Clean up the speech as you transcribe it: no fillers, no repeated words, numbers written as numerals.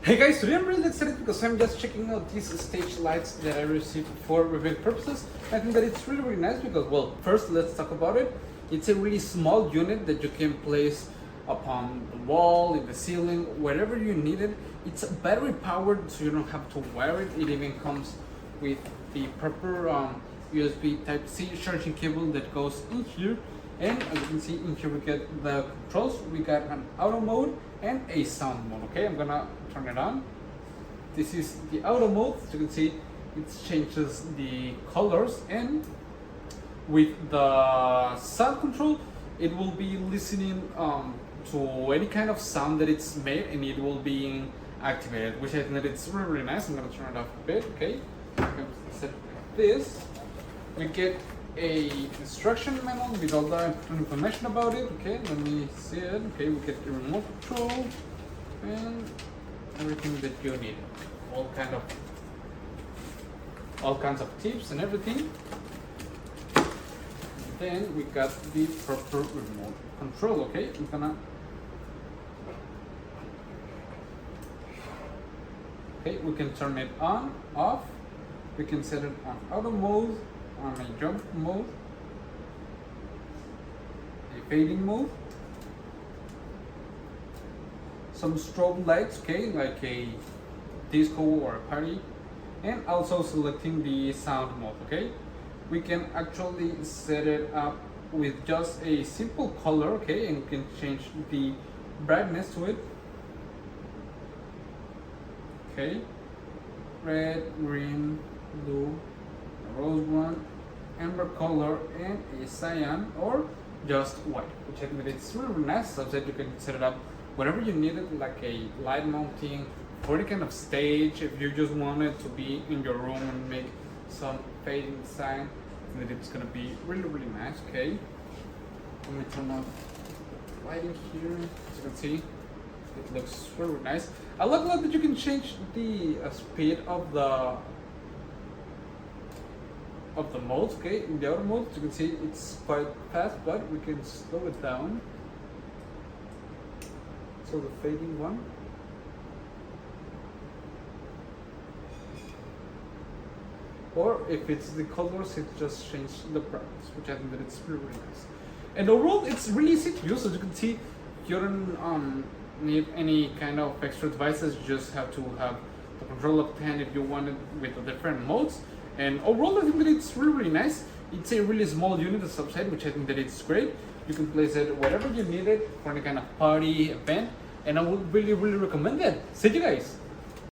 Hey guys, today I'm really excited because I'm just checking out these stage lights that I received for review purposes. I think that it's really nice because, well, first let's talk about it. It's a really small unit that you can place upon the wall, in the ceiling, wherever you need it. It's battery powered, so you don't have to wear it. It even comes with the proper USB Type-C charging cable that goes in here. And as you can see in here we get the controls. We got an auto mode and a sound mode. Okay, I'm gonna turn it on. This is the auto mode. As you can see, it changes the colors, and with the sound control it will be listening to any kind of sound that it's made, and it will be activated, which I think that it's really nice. I'm gonna turn it off a bit. Okay, set this. We get a instruction manual with all the information about it. Okay, let me see it. Okay, we get the remote control and everything that you need. All kinds of tips and everything. Then we got the proper remote control. Okay, I'm gonna. Okay, we can turn it on, off. We can set it on auto mode, on a jump mode, a fading mode, some strobe lights, okay, like a disco or a party, and also selecting the sound mode. Okay, we can actually set it up with just a simple color, okay, and you can change the brightness to it. Okay, red, green, blue, a rose one, amber color, and a cyan, or just white, which I think it's really nice. So that you can set it up whenever you need it, like a light mounting for any kind of stage. If you just want it to be in your room and make some fading sign, then it's gonna be really nice. Okay, let me turn on lighting here. As you can see, it looks really nice. I like a lot that you can change the speed of the modes. Okay, in the auto mode, you can see it's quite fast, but we can slow it down. So the fading one. Or if it's the colors, it just changes the brightness, which I think that it's really nice. And overall, it's really easy to use. As you can see, you don't need any kind of extra devices. You just have to have the control of the hand if you want it with the different modes. And overall, I think that it's really nice. It's a really small unit, the subside, which I think that it's great. You can place it wherever you need it for any kind of party, event, and I would really recommend it. See you guys.